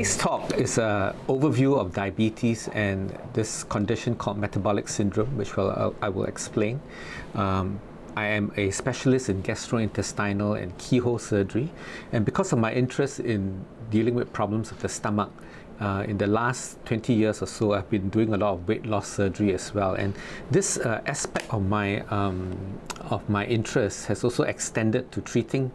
Today's talk is an overview of diabetes and this condition called metabolic syndrome, which I will explain. I am a specialist in gastrointestinal and keyhole surgery, and because of my interest in dealing with problems of the stomach, in the last 20 years or so, I've been doing a lot of weight loss surgery as well. And this aspect of my interest has also extended to treating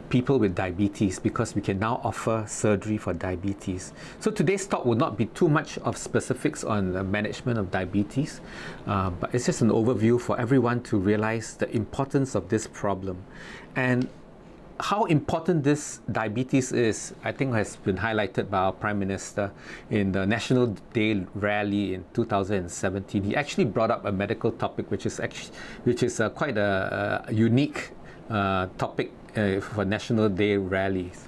people with diabetes, because we can now offer surgery for diabetes. So today's talk will not be too much of specifics on the management of diabetes, but it's just an overview for everyone to realize the importance of this problem. And how important this diabetes is, I think, has been highlighted by our Prime Minister in the National Day rally in 2017. He actually brought up a medical topic, which is quite a unique topic for National Day rallies,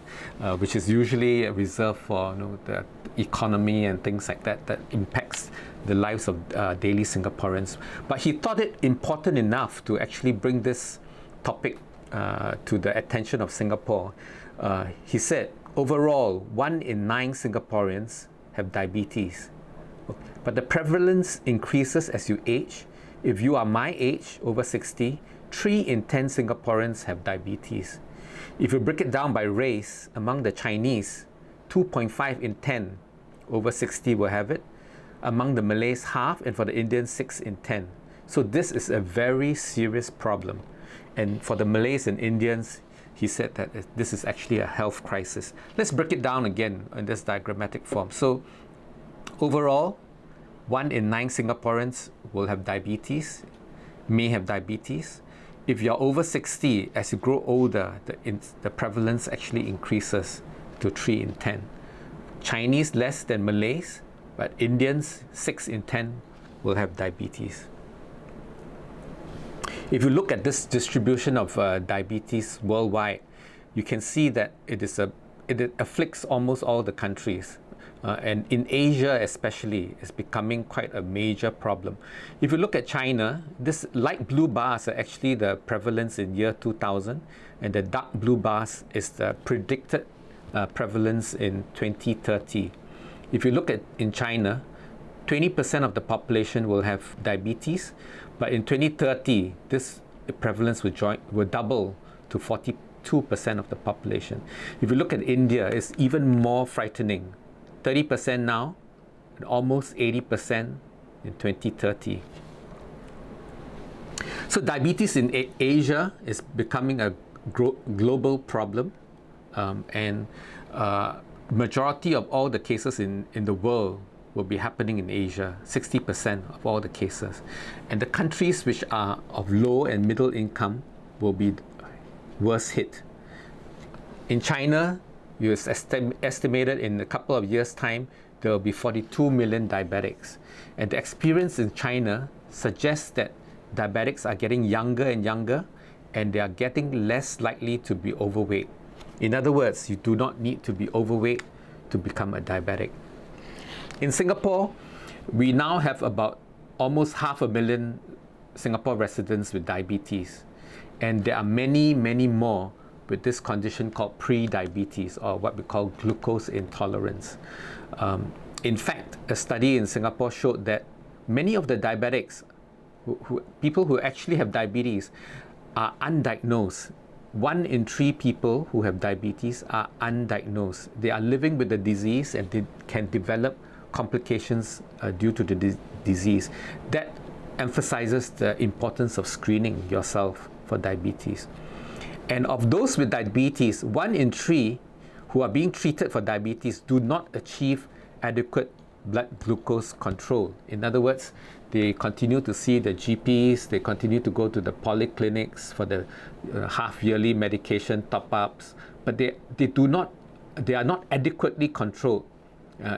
which is usually reserved for the economy and things like that impacts the lives of daily Singaporeans. But he thought it important enough to actually bring this topic to the attention of Singapore. He said, overall, 1 in 9 Singaporeans have diabetes, but the prevalence increases as you age. If you are my age, over 60, 3 in 10 Singaporeans have diabetes. If you break it down by race, among the Chinese, 2.5 in 10 over 60 will have it. Among the Malays, half, and for the Indians, 6 in 10. So this is a very serious problem. And for the Malays and Indians, he said that this is actually a health crisis. Let's break it down again in this diagrammatic form. So overall, 1 in 9 Singaporeans will have diabetes, may have diabetes. If you're over 60, as you grow older, the prevalence actually increases to 3 in 10. Chinese less than Malays, but Indians, 6 in 10 will have diabetes. If you look at this distribution of diabetes worldwide, you can see that it afflicts almost all the countries. And in Asia especially, it's becoming quite a major problem. If you look at China, this light blue bars are actually the prevalence in year 2000, and the dark blue bars is the predicted prevalence in 2030. If you look at in China, 20% of the population will have diabetes, but in 2030, this prevalence will double to 42% of the population. If you look at India, it's even more frightening. 30% now, and almost 80% in 2030. So diabetes in Asia is becoming a global problem, and majority of all the cases in the world will be happening in Asia, 60% of all the cases. And the countries which are of low and middle income will be worse hit. In China, it's estimated in a couple of years' time, there will be 42 million diabetics. And the experience in China suggests that diabetics are getting younger and younger, and they are getting less likely to be overweight. In other words, you do not need to be overweight to become a diabetic. In Singapore, we now have about almost 500,000 Singapore residents with diabetes. And there are many, many more with this condition called pre-diabetes, or what we call glucose intolerance. In fact, a study in Singapore showed that many of the diabetics, people who actually have diabetes, are undiagnosed. 1 in 3 people who have diabetes are undiagnosed. They are living with the disease, and they can develop complications due to the disease. That emphasizes the importance of screening yourself for diabetes. And of those with diabetes, 1 in 3 who are being treated for diabetes do not achieve adequate blood glucose control. In other words, they continue to see the GPs, they continue to go to the polyclinics for the half-yearly medication top-ups, but they are not adequately controlled.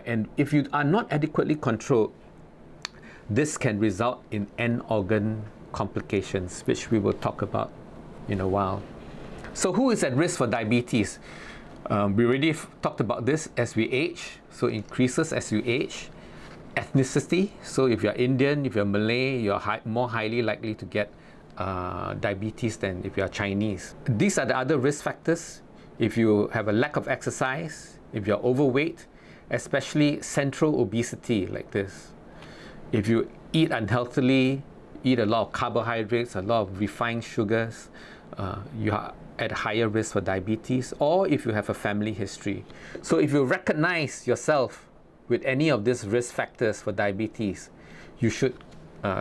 And if you are not adequately controlled, this can result in end organ complications, which we will talk about in a while. So who is at risk for diabetes? We already talked about this. As we age, so increases as you age. Ethnicity, so if you're Indian, if you're Malay, you're more highly likely to get diabetes than if you're Chinese. These are the other risk factors. If you have a lack of exercise, if you're overweight, especially central obesity like this. If you eat unhealthily, eat a lot of carbohydrates, a lot of refined sugars, you are at higher risk for diabetes, or if you have a family history. So if you recognize yourself with any of these risk factors for diabetes, you should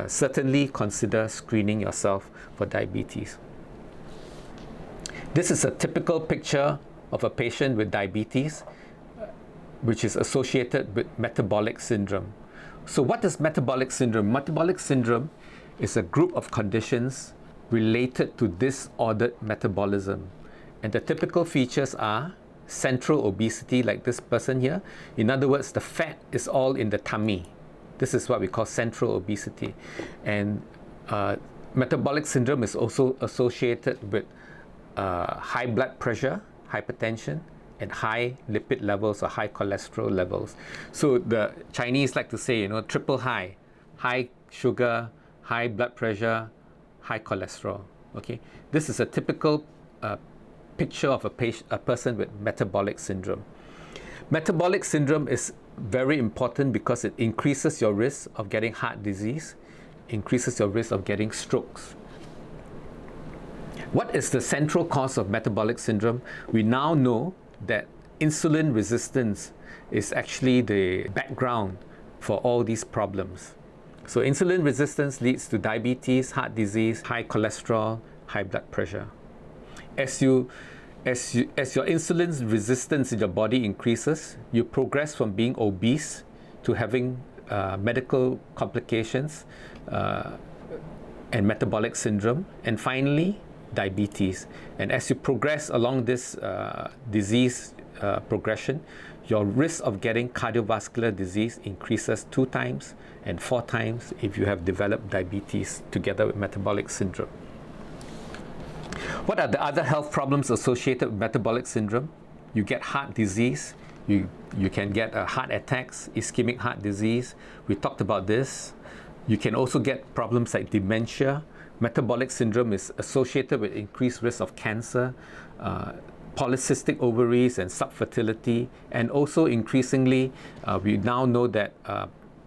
certainly consider screening yourself for diabetes. This is a typical picture of a patient with diabetes, which is associated with metabolic syndrome. So what is metabolic syndrome? Metabolic syndrome is a group of conditions related to disordered metabolism. And the typical features are central obesity, like this person here. In other words, the fat is all in the tummy. This is what we call central obesity. And metabolic syndrome is also associated with high blood pressure, hypertension, and high lipid levels or high cholesterol levels. So the Chinese like to say, triple high: high sugar, high blood pressure, high cholesterol. Okay, this is a typical picture of a person with metabolic syndrome. Metabolic syndrome is very important because it increases your risk of getting heart disease, increases your risk of getting strokes. What is the central cause of metabolic syndrome? We now know that insulin resistance is actually the background for all these problems. So insulin resistance leads to diabetes, heart disease, high cholesterol, high blood pressure. As your insulin resistance in your body increases, you progress from being obese to having medical complications and metabolic syndrome, and finally diabetes. And as you progress along this disease progression, your risk of getting cardiovascular disease increases 2 times and 4 times if you have developed diabetes together with metabolic syndrome. What are the other health problems associated with metabolic syndrome? You get heart disease, you can get heart attacks, ischemic heart disease. We talked about this. You can also get problems like dementia. Metabolic syndrome is associated with increased risk of cancer, polycystic ovaries and subfertility, and also increasingly we now know that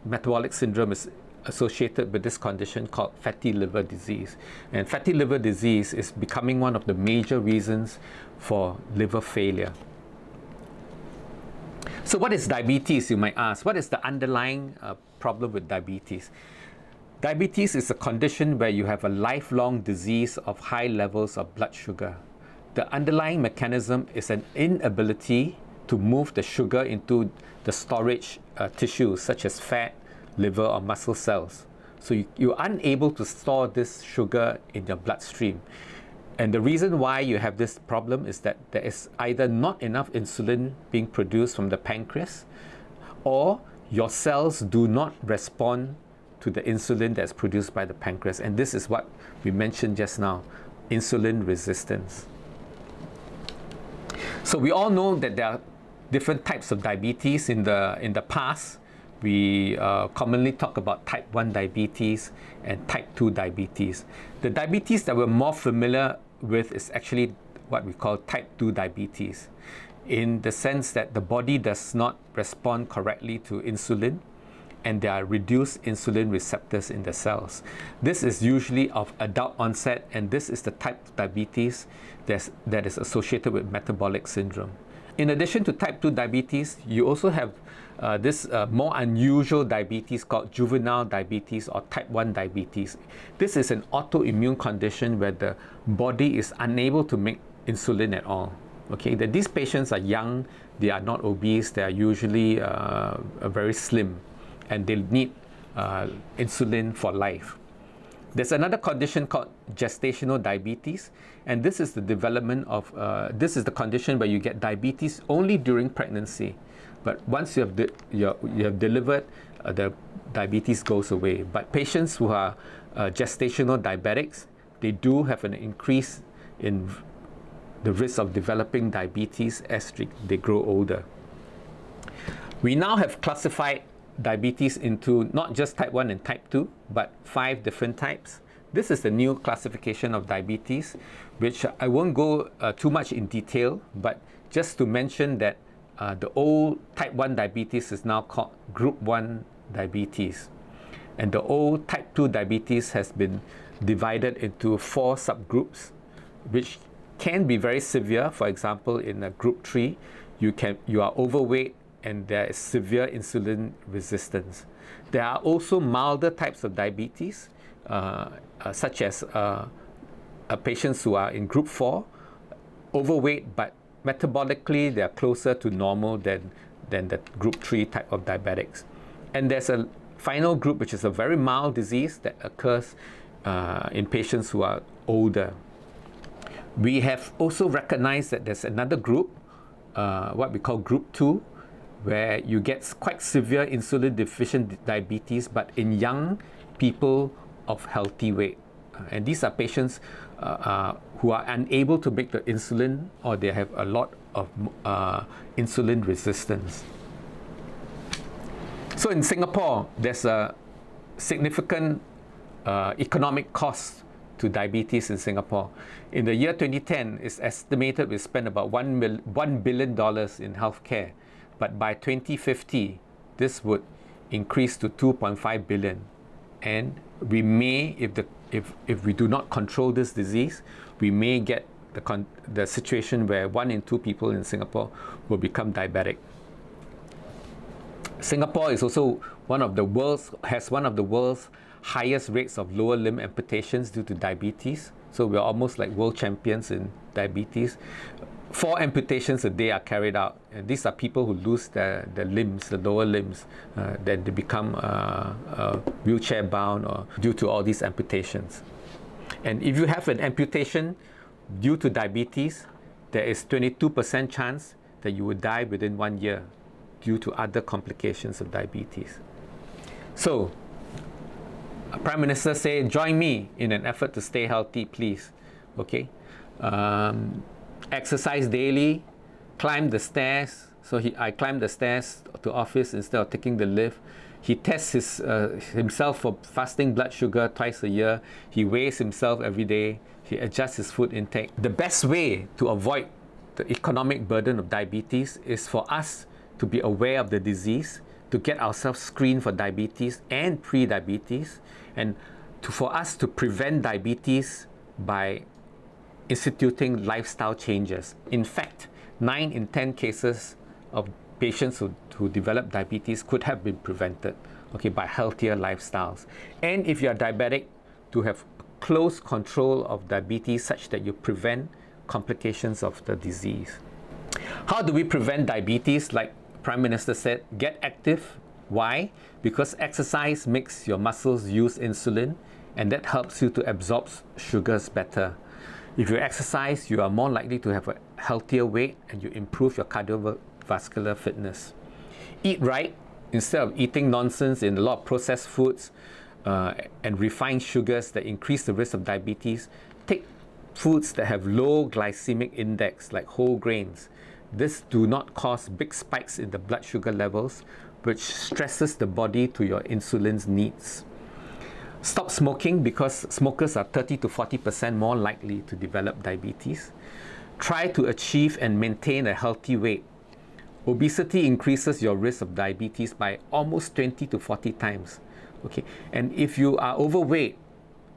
metabolic syndrome is associated with this condition called fatty liver disease. And fatty liver disease is becoming one of the major reasons for liver failure. So what is diabetes, you might ask? What is the underlying problem with diabetes? Diabetes is a condition where you have a lifelong disease of high levels of blood sugar. The underlying mechanism is an inability to move the sugar into the storage tissues such as fat, liver, or muscle cells. So you're unable to store this sugar in your bloodstream. And the reason why you have this problem is that there is either not enough insulin being produced from the pancreas, or your cells do not respond to the insulin that's produced by the pancreas. And this is what we mentioned just now, insulin resistance. So we all know that there are different types of diabetes. In the past, we commonly talk about type 1 diabetes and type 2 diabetes. The diabetes that we're more familiar with is actually what we call type 2 diabetes, in the sense that the body does not respond correctly to insulin, and there are reduced insulin receptors in the cells. This is usually of adult onset, and this is the type of diabetes that is associated with metabolic syndrome. In addition to type 2 diabetes, you also have this more unusual diabetes called juvenile diabetes or type 1 diabetes. This is an autoimmune condition where the body is unable to make insulin at all. Okay, that these patients are young, they are not obese, they are usually very slim, and they need insulin for life. There's another condition called gestational diabetes, and this is the development of, this is the condition where you get diabetes only during pregnancy. But once you have delivered, the diabetes goes away. But patients who are gestational diabetics, they do have an increase in the risk of developing diabetes as they grow older. We now have classified diabetes into not just type 1 and type 2, but 5 different types. This is the new classification of diabetes, which I won't go too much in detail, but just to mention that the old type 1 diabetes is now called group 1 diabetes. And the old type 2 diabetes has been divided into 4 subgroups, which can be very severe. For example, in a group 3, you are overweight and there is severe insulin resistance. There are also milder types of diabetes, such as patients who are in group 4, overweight, but metabolically they are closer to normal than the group 3 type of diabetics. And there's a final group, which is a very mild disease that occurs in patients who are older. We have also recognized that there's another group, what we call group 2, where you get quite severe insulin deficient diabetes, but in young people of healthy weight. And these are patients who are unable to make the insulin, or they have a lot of insulin resistance. So in Singapore, there's a significant economic cost to diabetes in Singapore. In the year 2010, it's estimated we spend about $1 billion in healthcare. But by 2050, this would increase to 2.5 billion. And we may, if we do not control this disease, we may get the situation where 1 in 2 people in Singapore will become diabetic. Singapore is also has one of the world's highest rates of lower limb amputations due to diabetes. So we're almost like world champions in diabetes. 4 amputations a day are carried out. And these are people who lose the limbs, the lower limbs, then they become wheelchair bound or due to all these amputations. And if you have an amputation due to diabetes, there is 22% chance that you will die within 1 year due to other complications of diabetes. So, Prime Minister said, join me in an effort to stay healthy, please. Okay? Exercise daily, climb the stairs. So I climbed the stairs to office instead of taking the lift. He tests himself for fasting blood sugar twice a year. He weighs himself every day. He adjusts his food intake. The best way to avoid the economic burden of diabetes is for us to be aware of the disease, to get ourselves screened for diabetes and pre-diabetes, and for us to prevent diabetes by instituting lifestyle changes. In fact, 9 in 10 cases of patients who develop diabetes could have been prevented, okay, by healthier lifestyles. And if you are diabetic, to have close control of diabetes such that you prevent complications of the disease. How do we prevent diabetes? Like Prime Minister said, get active. Why? Because exercise makes your muscles use insulin, and that helps you to absorb sugars better. If you exercise, you are more likely to have a healthier weight and you improve your cardiovascular fitness. Eat right instead of eating nonsense in a lot of processed foods and refined sugars that increase the risk of diabetes. Take foods that have low glycemic index, like whole grains. This do not cause big spikes in the blood sugar levels, which stresses the body to your insulin's needs. Stop smoking, because smokers are 30 to 40% more likely to develop diabetes. Try to achieve and maintain a healthy weight. Obesity increases your risk of diabetes by almost 20 to 40 times. Okay, and if you are overweight,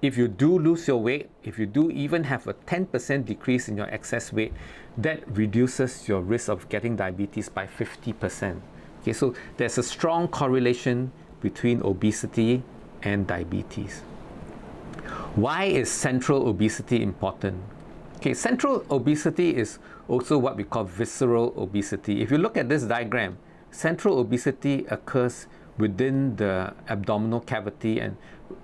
if you do lose your weight, if you do even have a 10% decrease in your excess weight, that reduces your risk of getting diabetes by 50%. Okay, so there's a strong correlation between obesity and diabetes. Why is central obesity important? Okay, central obesity is also what we call visceral obesity. If you look at this diagram, central obesity occurs within the abdominal cavity and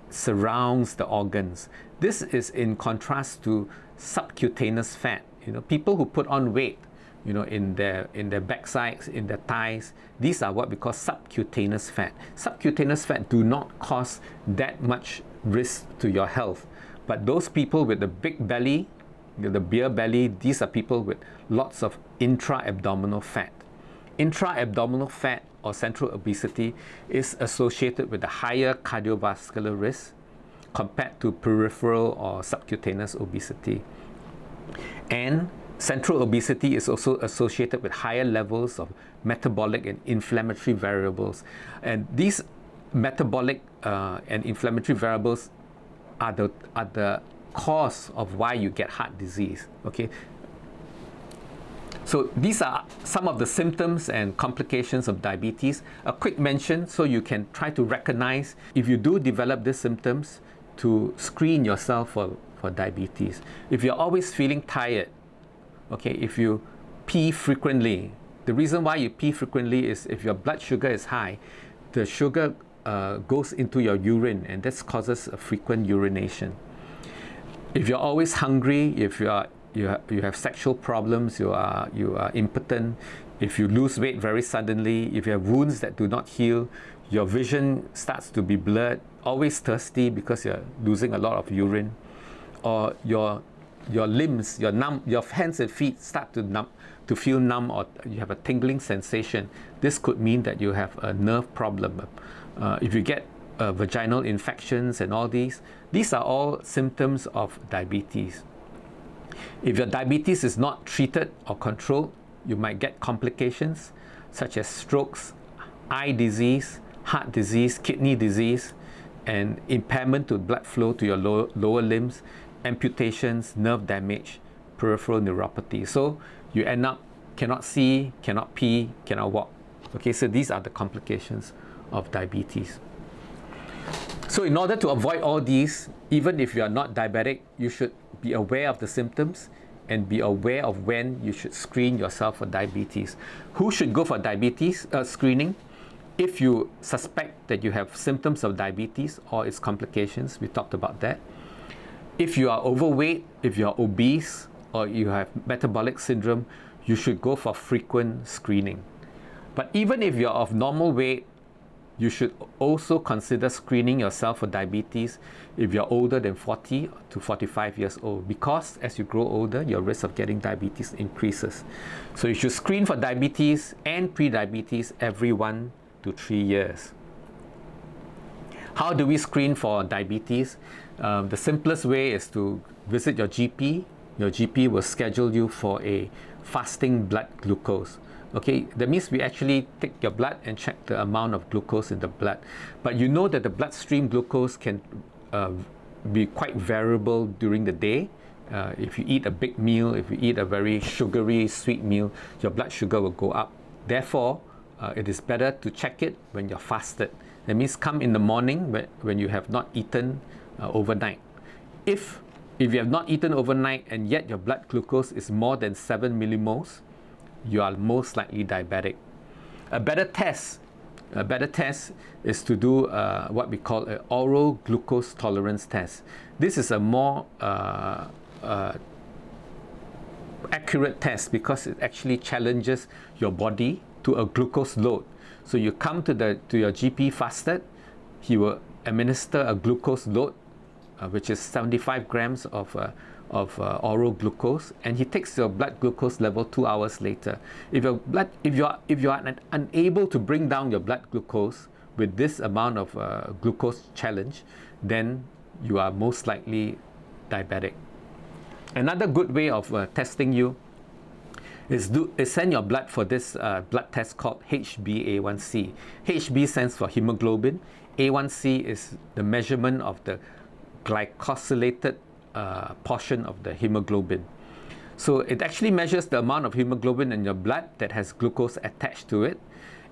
surrounds the organs. This is in contrast to subcutaneous fat. People who put on weight, in their backsides, in their thighs, these are what we call subcutaneous fat. Subcutaneous fat do not cause that much risk to your health. But those people with the big belly, the beer belly, these are people with lots of intra-abdominal fat. Intra-abdominal fat or central obesity is associated with a higher cardiovascular risk compared to peripheral or subcutaneous obesity. And Central obesity is also associated with higher levels of metabolic and inflammatory variables. And these metabolic and inflammatory variables are the cause of why you get heart disease. Okay. So these are some of the symptoms and complications of diabetes. A quick mention so you can try to recognize if you do develop these symptoms, to screen yourself for diabetes. If you're always feeling tired, okay, if you pee frequently, the reason why you pee frequently is if your blood sugar is high, the sugar goes into your urine, and this causes a frequent urination. If you're always hungry, if you have sexual problems, you are impotent, if you lose weight very suddenly, if you have wounds that do not heal, your vision starts to be blurred, always thirsty because you're losing a lot of urine, or your limbs, your hands and feet start to feel numb, or you have a tingling sensation. This could mean that you have a nerve problem. If you get vaginal infections and all these are all symptoms of diabetes. If your diabetes is not treated or controlled, you might get complications such as strokes, eye disease, heart disease, kidney disease, and impairment to blood flow to your lower limbs, amputations, nerve damage, peripheral neuropathy. So you end up cannot see, cannot pee, cannot walk. Okay, so these are the complications of diabetes. So in order to avoid all these, even if you are not diabetic, you should be aware of the symptoms and be aware of when you should screen yourself for diabetes. Who should go for diabetes screening? If you suspect that you have symptoms of diabetes or its complications, we talked about that. If you are overweight, if you are obese, or you have metabolic syndrome, you should go for frequent screening. But even if you're of normal weight, you should also consider screening yourself for diabetes if you're older than 40 to 45 years old, because as you grow older, your risk of getting diabetes increases. So you should screen for diabetes and pre-diabetes every 1 to 3 years. How do we screen for diabetes? The simplest way is to visit your GP. Your GP will schedule you for a fasting blood glucose. Okay, that means we actually take your blood and check the amount of glucose in the blood. But you know that the bloodstream glucose can be quite variable during the day. If you eat a big meal, if you eat a very sugary, sweet meal, your blood sugar will go up. Therefore, it is better to check it when you're fasted. That means come in the morning when you have not eaten overnight. If you have not eaten overnight and yet your blood glucose is more than 7 millimoles, you are most likely diabetic. A better test is to do what we call an oral glucose tolerance test. This is a more accurate test because it actually challenges your body to a glucose load. So you come to your GP fasted, he will administer a glucose load, which is 75 grams of oral glucose, and he takes your blood glucose level 2 hours later. If you are unable to bring down your blood glucose with this amount of glucose challenge, then you are most likely diabetic. Another good way of testing you is send your blood for this blood test called HbA1c. HB stands for hemoglobin. A1c is the measurement of the glycosylated portion of the hemoglobin. So it actually measures the amount of hemoglobin in your blood that has glucose attached to it,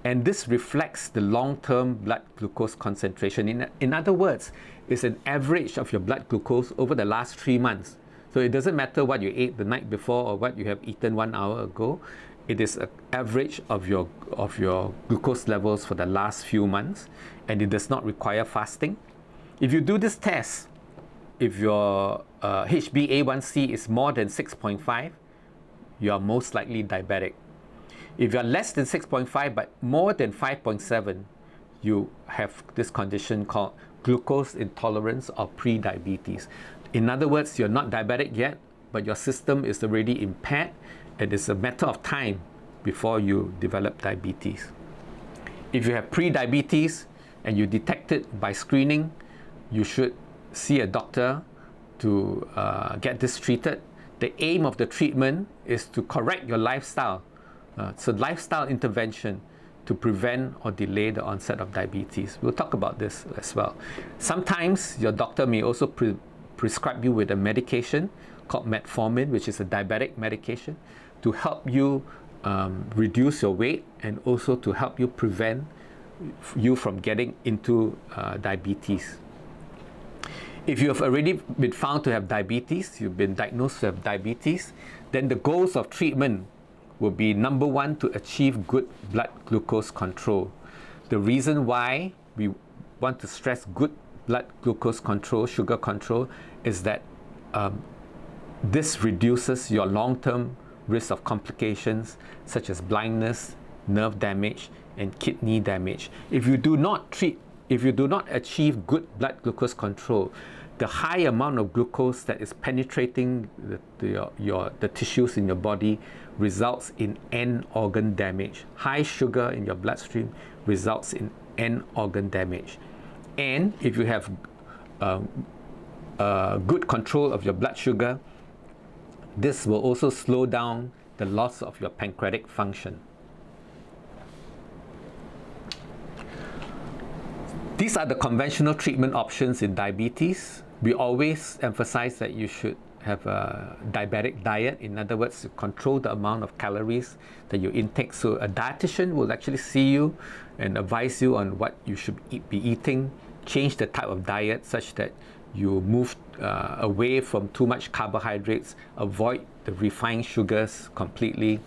and this reflects the long-term blood glucose concentration. In other words, it's an average of your blood glucose over the last 3 months. So it doesn't matter what you ate the night before or what you have eaten 1 hour ago. It is an average of your glucose levels for the last few months, and it does not require fasting. If you do this test, if your HbA1c is more than 6.5, you are most likely diabetic. If you are less than 6.5 but more than 5.7, you have this condition called glucose intolerance or pre-diabetes. In other words, you're not diabetic yet, but your system is already impaired, and it's a matter of time before you develop diabetes. If you have pre-diabetes and you detect it by screening, you should see a doctor to get this treated. The aim of the treatment is to correct your lifestyle. It's a lifestyle intervention to prevent or delay the onset of diabetes. We'll talk about this as well. Sometimes your doctor may also prescribe you with a medication called metformin, which is a diabetic medication, to help you reduce your weight and also to help you prevent you from getting into diabetes. If you have already been found to have diabetes, you've been diagnosed to have diabetes, then the goals of treatment will be, number one, to achieve good blood glucose control. The reason why we want to stress good blood glucose control, sugar control, is that this reduces your long-term risk of complications such as blindness, nerve damage, and kidney damage. If you do not achieve good blood glucose control, the high amount of glucose that is penetrating the tissues in your body results in end organ damage. High sugar in your bloodstream results in end organ damage. And if you have good control of your blood sugar, this will also slow down the loss of your pancreatic function. These are the conventional treatment options in diabetes. We always emphasize that you should have a diabetic diet. In other words, control the amount of calories that you intake. So a dietitian will actually see you and advise you on what you should be eating. Change the type of diet such that you move away from too much carbohydrates, avoid the refined sugars completely.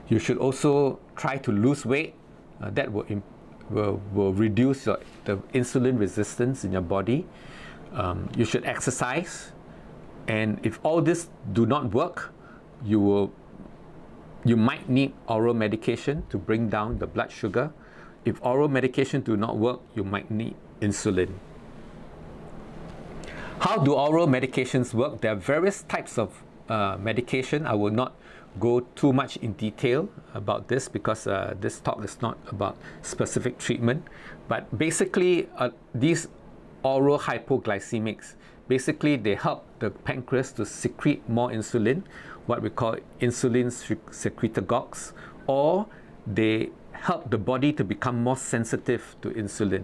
You should also try to lose weight. That will reduce the insulin resistance in your body. You should exercise, and if all this do not work, you might need oral medication to bring down the blood sugar. If oral medication do not work, you might need insulin. How do oral medications work? There are various types of medication. I will not go too much in detail about this because this talk is not about specific treatment. But basically, these oral hypoglycemics, basically they help the pancreas to secrete more insulin, what we call insulin secretagogues, or they help the body to become more sensitive to insulin.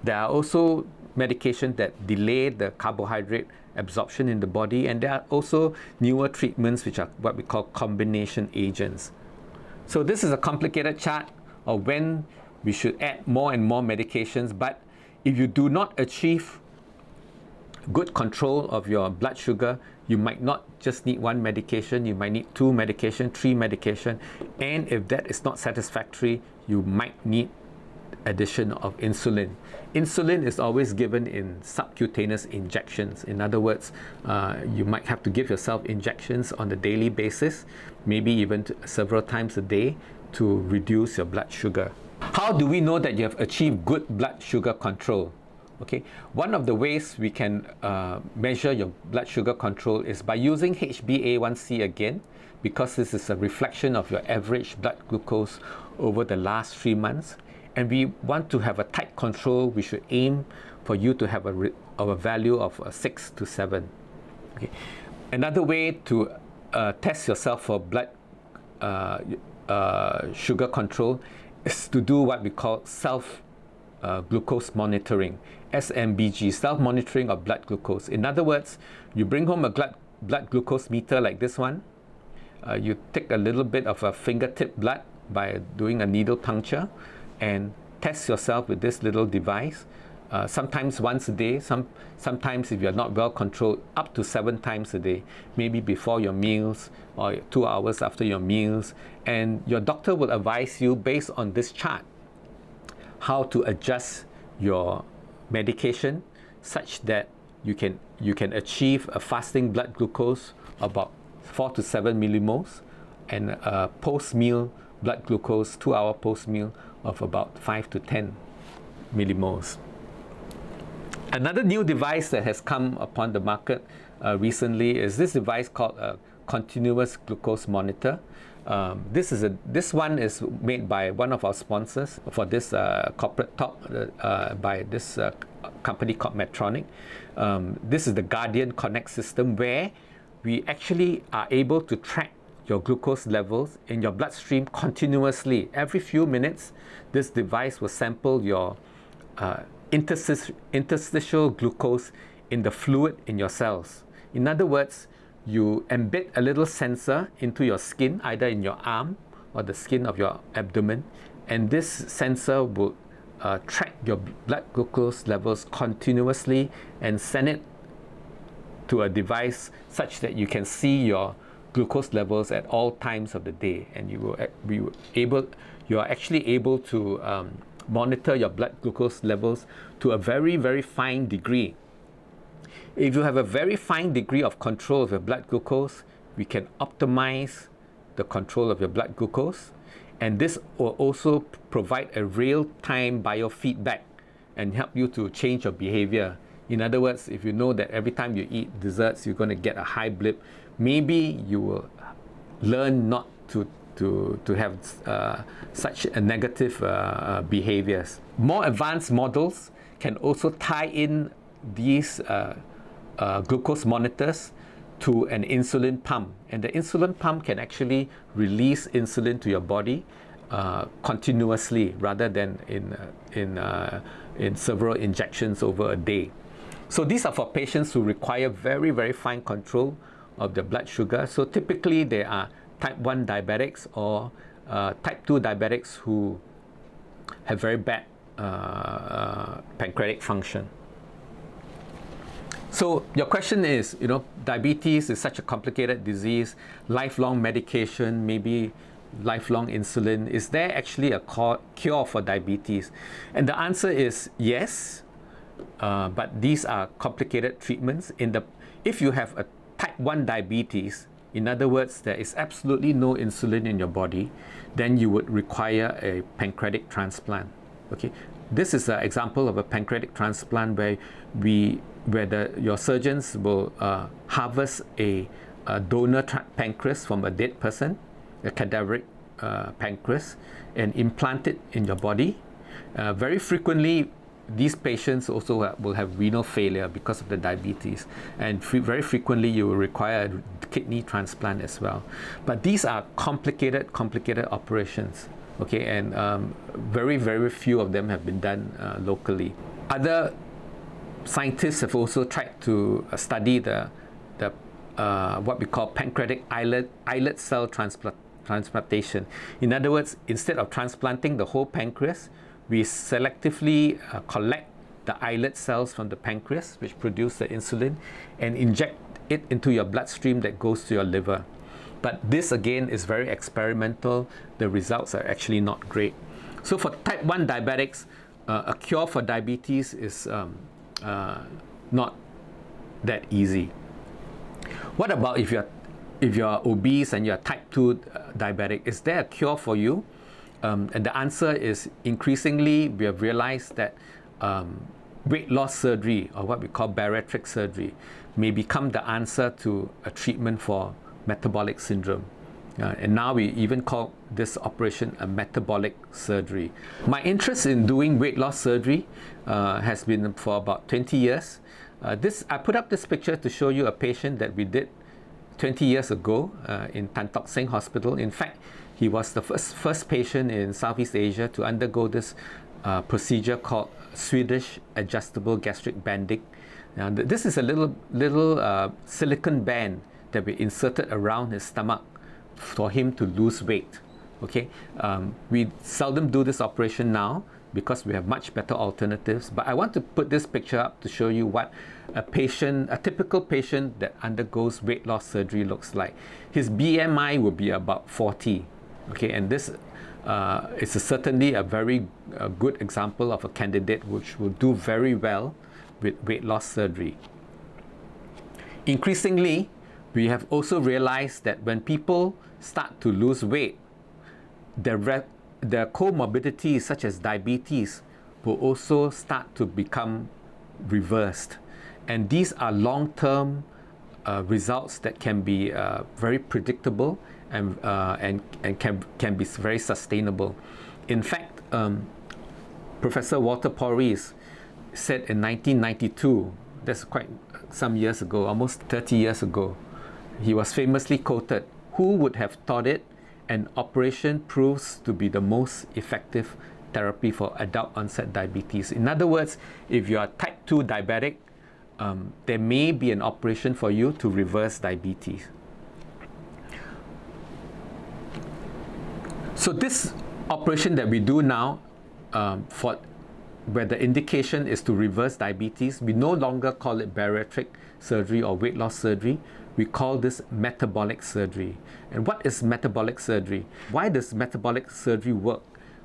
There are also medications that delay the carbohydrate absorption in the body, and there are also newer treatments which are what we call combination agents. So this is a complicated chart of when we should add more and more medications, but if you do not achieve good control of your blood sugar, you might not just need one medication, you might need 2 medication, 3 medication, and if that is not satisfactory, you might need addition of insulin. Insulin is always given in subcutaneous injections. In other words, you might have to give yourself injections on a daily basis, maybe even several times a day, to reduce your blood sugar. How do we know that you have achieved good blood sugar control? Okay, one of the ways we can measure your blood sugar control is by using HbA1c again, because this is a reflection of your average blood glucose over the last 3 months. And we want to have a tight control. We should aim for you to have a value of 6 to 7. Okay. Another way to test yourself for blood sugar control is to do what we call glucose monitoring, SMBG, self-monitoring of blood glucose. In other words, you bring home a blood glucose meter like this one. You take a little bit of a fingertip blood by doing a needle puncture and test yourself with this little device. Sometimes once a day, sometimes if you're not well controlled, up to 7 times a day, maybe before your meals or 2 hours after your meals. And your doctor will advise you based on this chart how to adjust your medication such that you can achieve a fasting blood glucose about 4 to 7 millimoles and a post-meal blood glucose, 2-hour post-meal, of about 5 to 10 millimoles. Another new device that has come upon the market recently is this device called a continuous glucose monitor. This one is made by one of our sponsors for this corporate talk by this company called Medtronic. This is the Guardian Connect system, where we actually are able to track your glucose levels in your bloodstream continuously. Every few minutes, this device will sample your interstitial glucose in the fluid in your cells. In other words, you embed a little sensor into your skin, either in your arm or the skin of your abdomen, and this sensor will track your blood glucose levels continuously and send it to a device such that you can see your glucose levels at all times of the day, and you are actually able to monitor your blood glucose levels to a very, very fine degree. If you have a very fine degree of control of your blood glucose, we can optimize the control of your blood glucose, and this will also provide a real-time biofeedback and help you to change your behavior. In other words, if you know that every time you eat desserts, you're going to get a high blip, maybe you will learn not to have such a negative behaviors. More advanced models can also tie in these glucose monitors to an insulin pump, and the insulin pump can actually release insulin to your body continuously rather than in several injections over a day. So these are for patients who require very, very fine control of their blood sugar. So typically they are type 1 diabetics or type 2 diabetics who have very bad pancreatic function. So your question is, diabetes is such a complicated disease, lifelong medication, maybe lifelong insulin. Is there actually a cure for diabetes? And the answer is yes, but these are complicated treatments. If you have a type 1 diabetes, in other words, there is absolutely no insulin in your body, then you would require a pancreatic transplant. Okay, this is an example of a pancreatic transplant where your surgeons will harvest a donor pancreas from a dead person, a cadaveric pancreas, and implant it in your body. Very frequently, these patients also will have renal failure because of the diabetes, and very frequently you will require a kidney transplant as well. But these are complicated operations, okay, and very, very few of them have been done locally. Other scientists have also tried to study the what we call pancreatic islet cell transplantation. In other words, instead of transplanting the whole pancreas, we selectively collect the islet cells from the pancreas, which produce the insulin, and inject it into your bloodstream that goes to your liver. But this again is very experimental. The results are actually not great. So for type 1 diabetics, a cure for diabetes is not that easy. What about if you're obese and you're type 2 diabetic? Is there a cure for you? And the answer is, increasingly we have realized that weight loss surgery, or what we call bariatric surgery, may become the answer to a treatment for metabolic syndrome. And now we even call this operation a metabolic surgery. My interest in doing weight loss surgery has been for about 20 years. I put up this picture to show you a patient that we did 20 years ago in Tan Tock Seng Hospital. In fact, he was the first patient in Southeast Asia to undergo this procedure called Swedish adjustable gastric banding. Now, this is a little silicone band that we inserted around his stomach for him to lose weight. Okay, we seldom do this operation now because we have much better alternatives. But I want to put this picture up to show you what a typical patient that undergoes weight loss surgery looks like. His BMI will be about 40. Okay, and this is certainly a very good example of a candidate which will do very well with weight loss surgery. Increasingly, we have also realized that when people start to lose weight, their comorbidities such as diabetes will also start to become reversed. And these are long-term results that can be very predictable and can be very sustainable. In fact, Professor Walter Porys said in 1992, that's quite some years ago, almost 30 years ago, He was famously quoted, "Who would have thought it? An operation proves to be the most effective therapy for adult onset diabetes." In other words, if you are type 2 diabetic, there may be an operation for you to reverse diabetes. So this operation that we do now, where the indication is to reverse diabetes, we no longer call it bariatric surgery or weight loss surgery. We call this metabolic surgery. And what is metabolic surgery? Why does metabolic surgery work?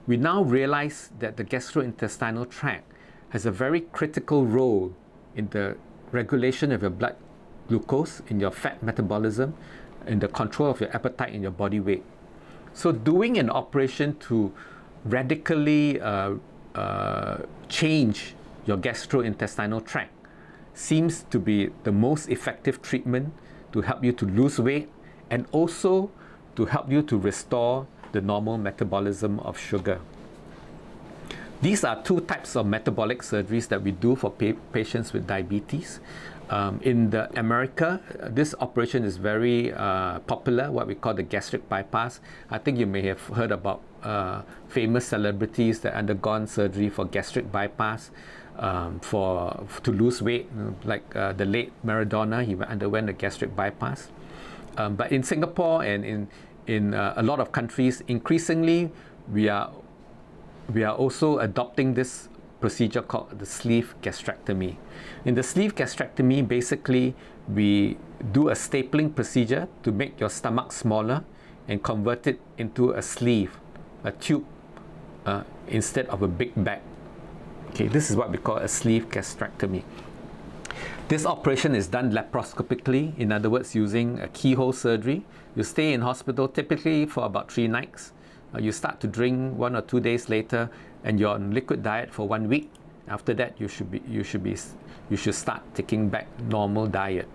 We now realize that the gastrointestinal tract has a very critical role in the regulation of your blood glucose, in your fat metabolism, in the control of your appetite and your body weight. So doing an operation to radically change your gastrointestinal tract seems to be the most effective treatment to help you to lose weight and also to help you to restore the normal metabolism of sugar. These are two types of metabolic surgeries that we do for patients with diabetes. In America, this operation is very popular, what we call the gastric bypass. I think you may have heard about famous celebrities that undergone surgery for gastric bypass to lose weight, like the late Maradona. He underwent a gastric bypass. But in Singapore and in a lot of countries, increasingly we are also adopting this procedure called the sleeve gastrectomy. In the sleeve gastrectomy, basically we do a stapling procedure to make your stomach smaller and convert it into a sleeve, a tube, instead of a big bag. Okay, this is what we call a sleeve gastrectomy. This operation is done laparoscopically, in other words, using a keyhole surgery. You stay in hospital typically for about 3 nights. You start to drink 1 or 2 days later, and you're on liquid diet for 1 week. After that, you should start taking back normal diet.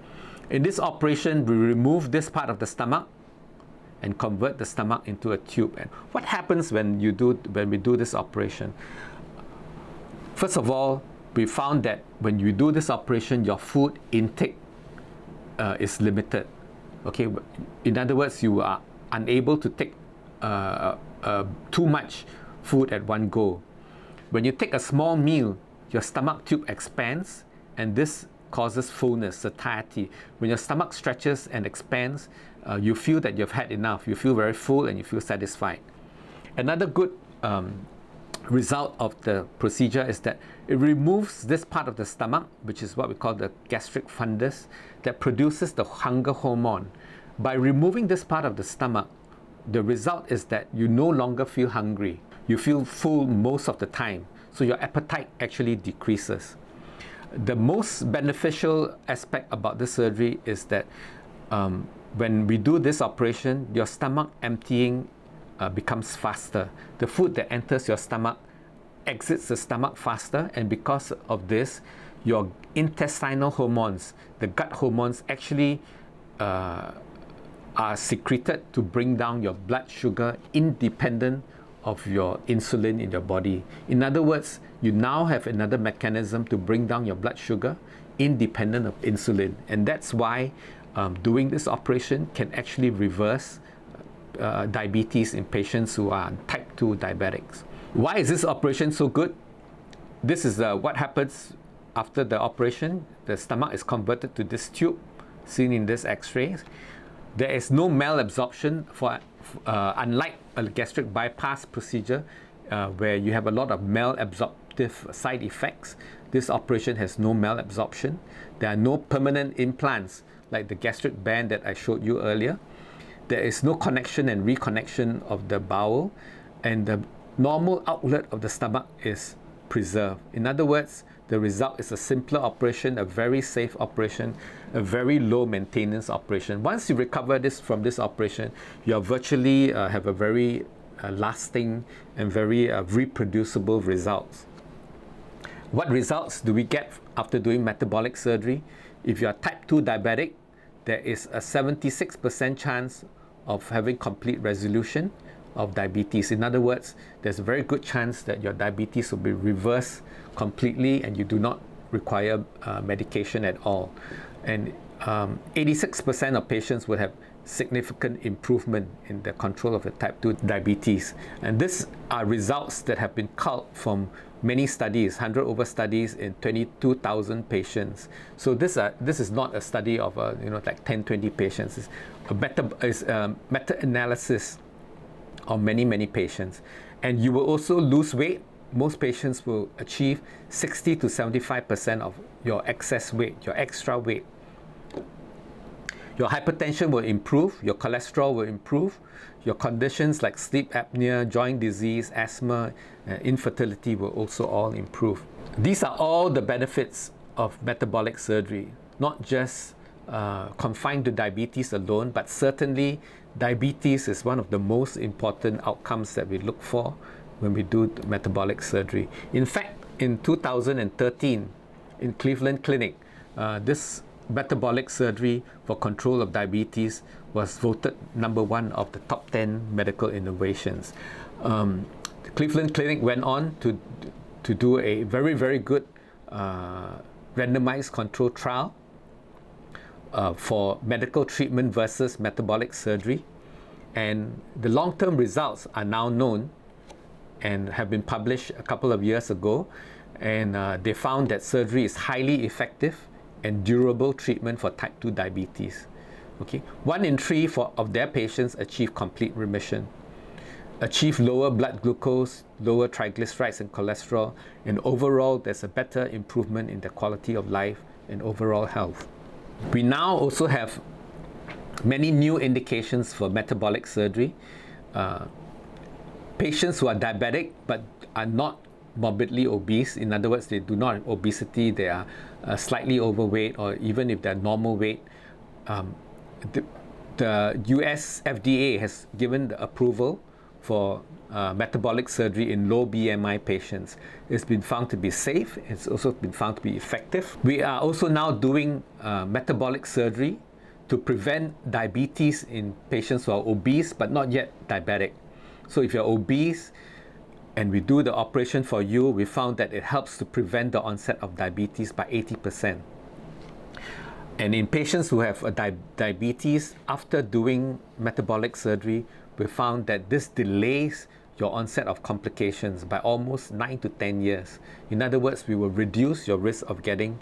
In this operation, we remove this part of the stomach and convert the stomach into a tube. And what happens when we do this operation? First of all, we found that when you do this operation, your food intake is limited. Okay, in other words, you are unable to take too much food at one go. When you take a small meal, your stomach tube expands, and this causes fullness, satiety. When your stomach stretches and expands, you feel that you've had enough. You feel very full and you feel satisfied. Another good result of the procedure is that it removes this part of the stomach, which is what we call the gastric fundus, that produces the hunger hormone. By removing this part of the stomach, the result is that you no longer feel hungry. You feel full most of the time. So your appetite actually decreases. The most beneficial aspect about this surgery is that when we do this operation, your stomach emptying becomes faster. The food that enters your stomach exits the stomach faster, and because of this, your intestinal hormones, the gut hormones, actually are secreted to bring down your blood sugar independent of your insulin in your body. In other words, you now have another mechanism to bring down your blood sugar independent of insulin, and that's why doing this operation can actually reverse diabetes in patients who are type 2 diabetics. Why is this operation so good? This is what happens after the operation. The stomach is converted to this tube seen in this x-ray. There is no malabsorption unlike a gastric bypass procedure where you have a lot of malabsorptive side effects. This operation has no malabsorption. There are no permanent implants like the gastric band that I showed you earlier. There is no connection and reconnection of the bowel, and the normal outlet of the stomach is preserved. In other words, the result is a simpler operation, a very safe operation, a very low maintenance operation. Once you recover from this operation, you virtually have a very lasting and very reproducible results. What results do we get after doing metabolic surgery? If you are type 2 diabetic, there is a 76% chance of having complete resolution of diabetes. In other words, there's a very good chance that your diabetes will be reversed completely and you do not require medication at all. And 86% of patients would have significant improvement in the control of the type 2 diabetes. And these are results that have been culled from many studies, 100 over studies in 22,000 patients. So this is not a study of like 10, 20 patients. It's a meta-analysis of many patients. And you will also lose weight. Most patients will achieve 60 to 75% of your excess weight, your extra weight. Your hypertension will improve, your cholesterol will improve, your conditions like sleep apnea, joint disease, asthma, infertility will also all improve. These are all the benefits of metabolic surgery, not just confined to diabetes alone, but certainly diabetes is one of the most important outcomes that we look for when we do metabolic surgery. In fact, in 2013, in Cleveland Clinic, this metabolic surgery for control of diabetes was voted #1 of the top 10 medical innovations. The Cleveland Clinic went on to do a very good randomized control trial for medical treatment versus metabolic surgery, and the long-term results are now known and have been published a couple of years ago, and they found that surgery is highly effective and durable treatment for type 2 diabetes. Okay, 1 in 3 of their patients achieve complete remission, achieve lower blood glucose, lower triglycerides and cholesterol, and overall there's a better improvement in the quality of life and overall health. We now also have many new indications for metabolic surgery. Patients who are diabetic but are not morbidly obese, in other words, they do not have obesity, they are slightly overweight, or even if they're normal weight, the US FDA has given the approval for metabolic surgery in low BMI patients. It's been found to be safe. It's also been found to be effective. We are also now doing metabolic surgery to prevent diabetes in patients who are obese but not yet diabetic. So if you're obese and we do the operation for you, we found that it helps to prevent the onset of diabetes by 80%. And in patients who have diabetes, after doing metabolic surgery, we found that this delays your onset of complications by almost 9 to 10 years. In other words, we will reduce your risk of getting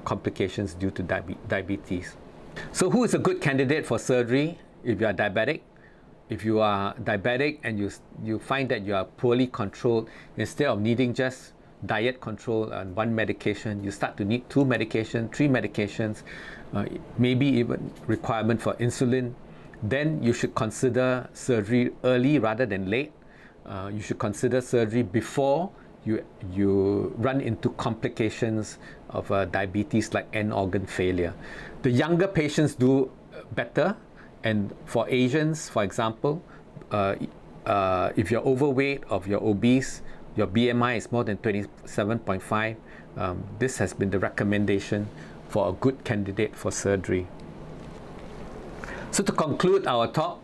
complications due to diabetes. So who is a good candidate for surgery if you are diabetic? If you are diabetic and you find that you are poorly controlled, instead of needing just diet control and 1 medication, you start to need 2 medications, 3 medications, maybe even requirement for insulin, then you should consider surgery early rather than late. You should consider surgery before you run into complications of diabetes like end organ failure. The younger patients do better. And for Asians, for example, if you're overweight or if you're obese, your BMI is more than 27.5, this has been the recommendation for a good candidate for surgery. So to conclude our talk,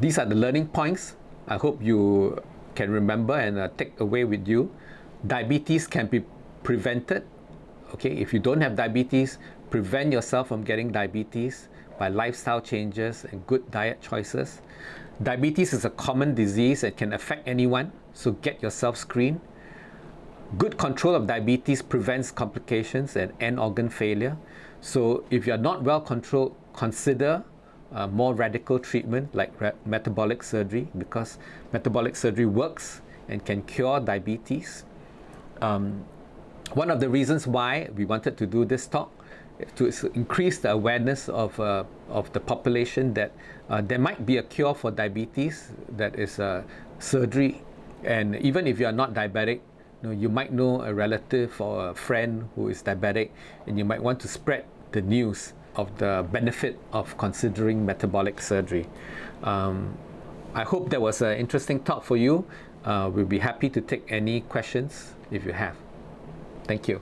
these are the learning points I hope you can remember and take away with you. Diabetes can be prevented. Okay, if you don't have diabetes, prevent yourself from getting diabetes by lifestyle changes and good diet choices. Diabetes is a common disease that can affect anyone, so get yourself screened. Good control of diabetes prevents complications and end organ failure. So if you're not well controlled, consider more radical treatment like metabolic surgery, because metabolic surgery works and can cure diabetes. One of the reasons why we wanted to do this talk to increase the awareness of the population that there might be a cure for diabetes, that is surgery. And even if you are not diabetic, you might know a relative or a friend who is diabetic, and you might want to spread the news of the benefit of considering metabolic surgery. I hope that was an interesting talk for you. We'll be happy to take any questions if you have. Thank you.